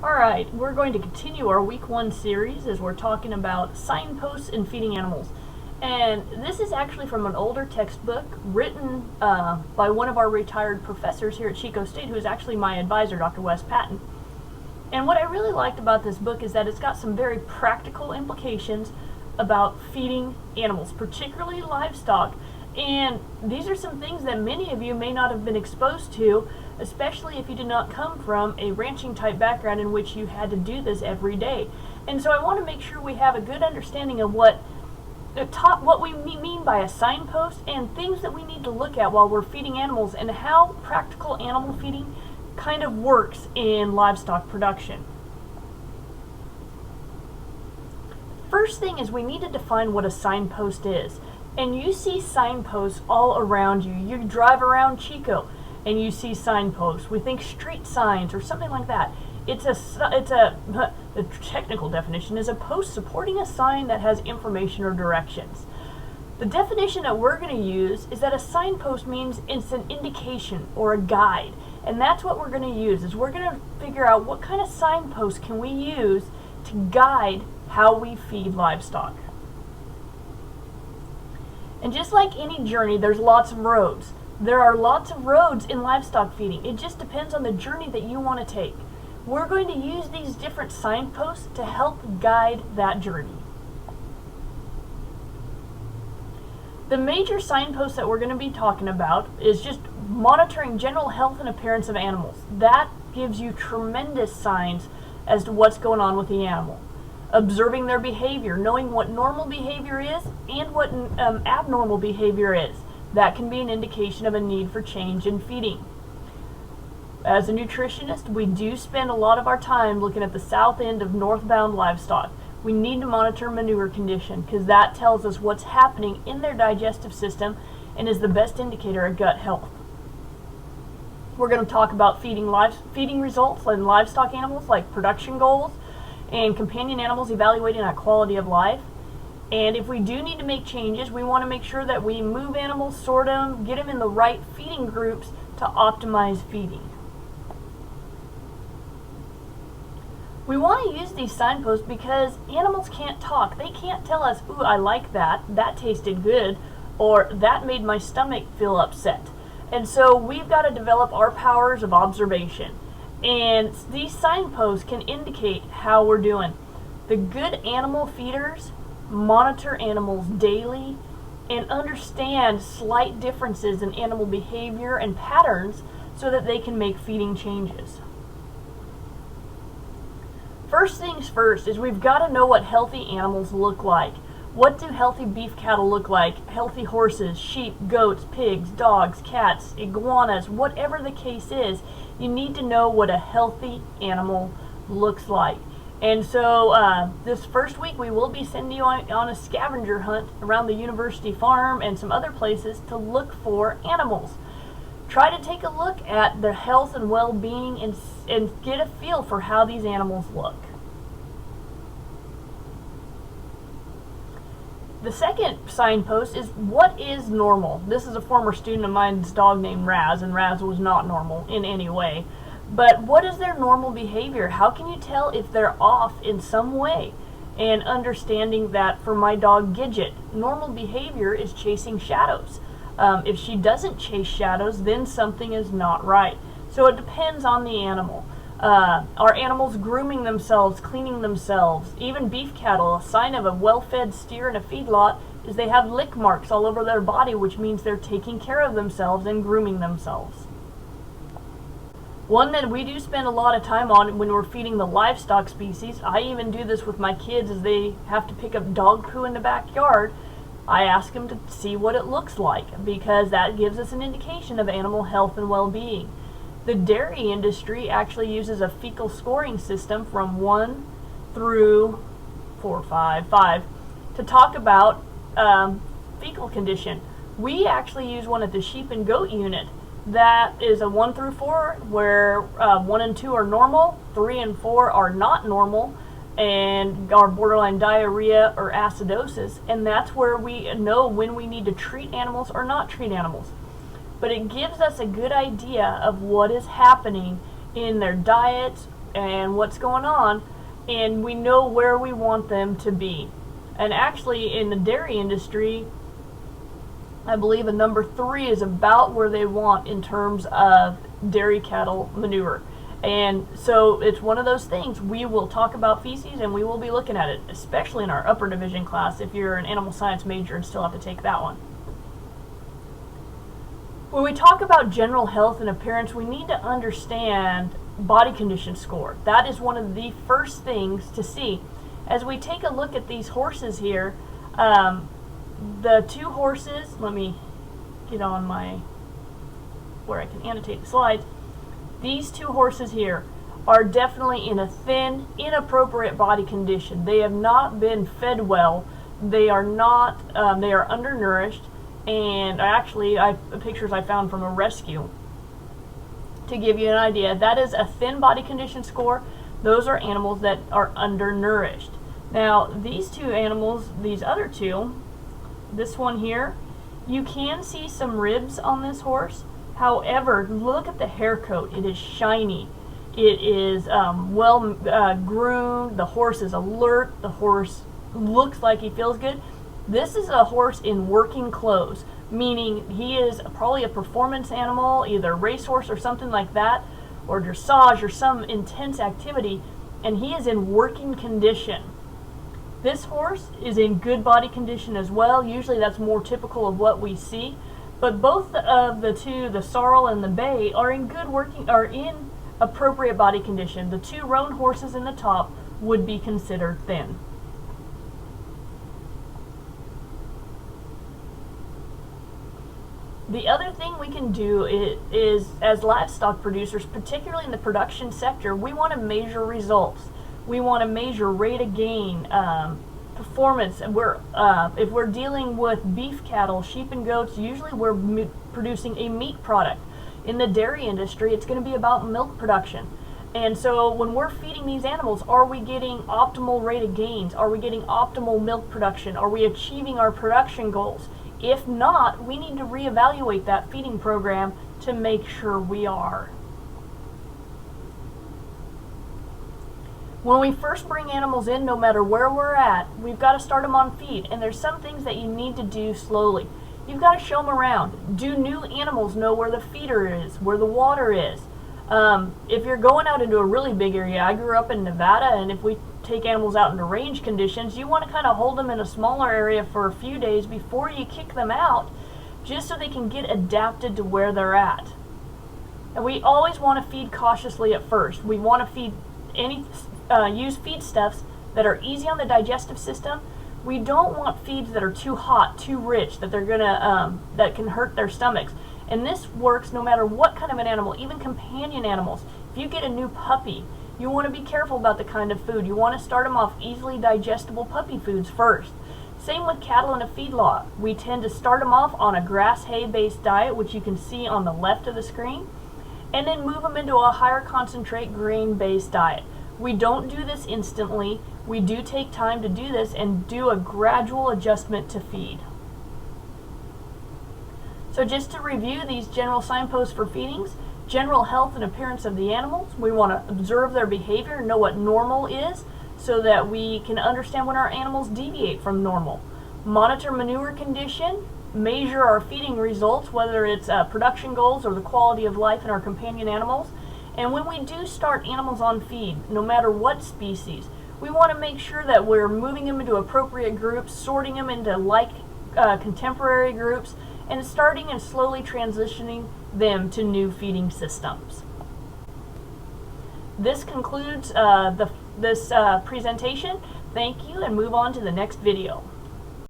Alright, we're going to continue our week 1 series as we're talking about signposts and feeding animals. And this is actually from an older textbook written by one of our retired professors here at Chico State, who is actually my advisor, Dr. Wes Patton. And what I really liked about this book is that it's got some very practical implications about feeding animals, particularly livestock. And these are some things that many of you may not have been exposed to, especially if you did not come from a ranching type background in which you had to do this every day. And so I want to make sure we have a good understanding of what we mean by a signpost and things that we need to look at while we're feeding animals and how practical animal feeding kind of works in livestock production. First thing is we need to define what a signpost is. And you see signposts all around you. You drive around Chico and you see signposts. We think street signs or something like that. The technical definition is a post supporting a sign that has information or directions. The definition that we're going to use is that a signpost means it's an indication or a guide. And that's what we're going to use, is we're going to figure out what kind of signpost can we use to guide how we feed livestock. And just like any journey, there's lots of roads. There are lots of roads in livestock feeding. It just depends on the journey that you want to take. We're going to use these different signposts to help guide that journey. The major signposts that we're going to be talking about is just monitoring general health and appearance of animals. That gives you tremendous signs as to what's going on with the animal. Observing their behavior, knowing what normal behavior is and what abnormal behavior is. That can be an indication of a need for change in feeding. As a nutritionist, we do spend a lot of our time looking at the south end of northbound livestock. We need to monitor manure condition because that tells us what's happening in their digestive system and is the best indicator of gut health. We're going to talk about feeding results in livestock animals, like production goals, and companion animals, evaluating that quality of life. And if we do need to make changes, we want to make sure that we move animals, sort them, get them in the right feeding groups to optimize feeding. We want to use these signposts because animals can't talk. They can't tell us, ooh, I like that, that tasted good, or that made my stomach feel upset. And so we've got to develop our powers of observation. And these signposts can indicate how we're doing. The good animal feeders monitor animals daily and understand slight differences in animal behavior and patterns so that they can make feeding changes. First things first is we've got to know what healthy animals look like. What do healthy beef cattle look like? Healthy horses, sheep, goats, pigs, dogs, cats, iguanas, whatever the case is, you need to know what a healthy animal looks like. And so this first week we will be sending you on a scavenger hunt around the university farm and some other places to look for animals. Try to take a look at their health and well-being and get a feel for how these animals look. The second signpost is what is normal. This is a former student of mine's dog named Raz, and Raz was not normal in any way. But what is their normal behavior? How can you tell if they're off in some way? And understanding that for my dog Gidget, normal behavior is chasing shadows. If she doesn't chase shadows, then something is not right. So it depends on the animal. Are animals grooming themselves, cleaning themselves? Even beef cattle, a sign of a well-fed steer in a feedlot is they have lick marks all over their body, which means they're taking care of themselves and grooming themselves. One that we do spend a lot of time on when we're feeding the livestock species, I even do this with my kids as they have to pick up dog poo in the backyard. I ask them to see what it looks like because that gives us an indication of animal health and well-being. The dairy industry actually uses a fecal scoring system from 1 through 5 to talk about fecal condition. We actually use one at the sheep and goat unit. That is a 1 through 4 where 1 and 2 are normal, 3 and 4 are not normal, and are borderline diarrhea or acidosis. And that's where we know when we need to treat animals or not treat animals. But it gives us a good idea of what is happening in their diets and what's going on, and we know where we want them to be. And actually in the dairy industry, I believe a number 3 is about where they want in terms of dairy cattle manure. And so it's one of those things. We will talk about feces and we will be looking at it, especially in our upper division class if you're an animal science major and still have to take that one. When we talk about general health and appearance, we need to understand body condition score. That is one of the first things to see. As we take a look at these horses here, the 2 horses, let me get on my, where I can annotate the slides. These 2 horses here are definitely in a thin, inappropriate body condition. They have not been fed well. They are not, they are undernourished. And actually, pictures I found from a rescue to give you an idea. That is a thin body condition score. Those are animals that are undernourished. Now, these 2 animals, these other 2, this one here, you can see some ribs on this horse. However, look at the hair coat. It is shiny. It is well groomed. The horse is alert. The horse looks like he feels good. This is a horse in working clothes, meaning he is probably a performance animal, either a racehorse or something like that, or dressage or some intense activity, and he is in working condition. This horse is in good body condition as well. Usually that's more typical of what we see. But both of the 2, the sorrel and the bay, are in appropriate body condition. The 2 roan horses in the top would be considered thin. The other thing we can do is as livestock producers, particularly in the production sector, we want to measure results. We want to measure rate of gain, performance. And if we're dealing with beef cattle, sheep and goats, usually we're producing a meat product. In the dairy industry, it's going to be about milk production. And so when we're feeding these animals, are we getting optimal rate of gains? Are we getting optimal milk production? Are we achieving our production goals? If not, we need to reevaluate that feeding program to make sure we are. When we first bring animals in, no matter where we're at, we've got to start them on feed. And there's some things that you need to do slowly. You've got to show them around. Do new animals know where the feeder is, where the water is? If you're going out into a really big area, I grew up in Nevada, and if we take animals out into range conditions, you want to kind of hold them in a smaller area for a few days before you kick them out, just so they can get adapted to where they're at. And we always want to feed cautiously at first. We want to feed use feedstuffs that are easy on the digestive system. We don't want feeds that are too hot, too rich, that they're gonna that can hurt their stomachs. And this works no matter what kind of an animal, even companion animals. If you get a new puppy, you want to be careful about the kind of food. You want to start them off easily digestible puppy foods first. Same with cattle in a feedlot. We tend to start them off on a grass hay based diet, which you can see on the left of the screen, and then move them into a higher concentrate grain based diet. We don't do this instantly. We do take time to do this and do a gradual adjustment to feed. So just to review these general signposts for feedings: general health and appearance of the animals. We want to observe their behavior, know what normal is, so that we can understand when our animals deviate from normal. Monitor manure condition, measure our feeding results, whether it's production goals or the quality of life in our companion animals. And when we do start animals on feed, no matter what species, we want to make sure that we're moving them into appropriate groups, sorting them into contemporary groups, and starting and slowly transitioning them to new feeding systems. This concludes this presentation. Thank you, and move on to the next video.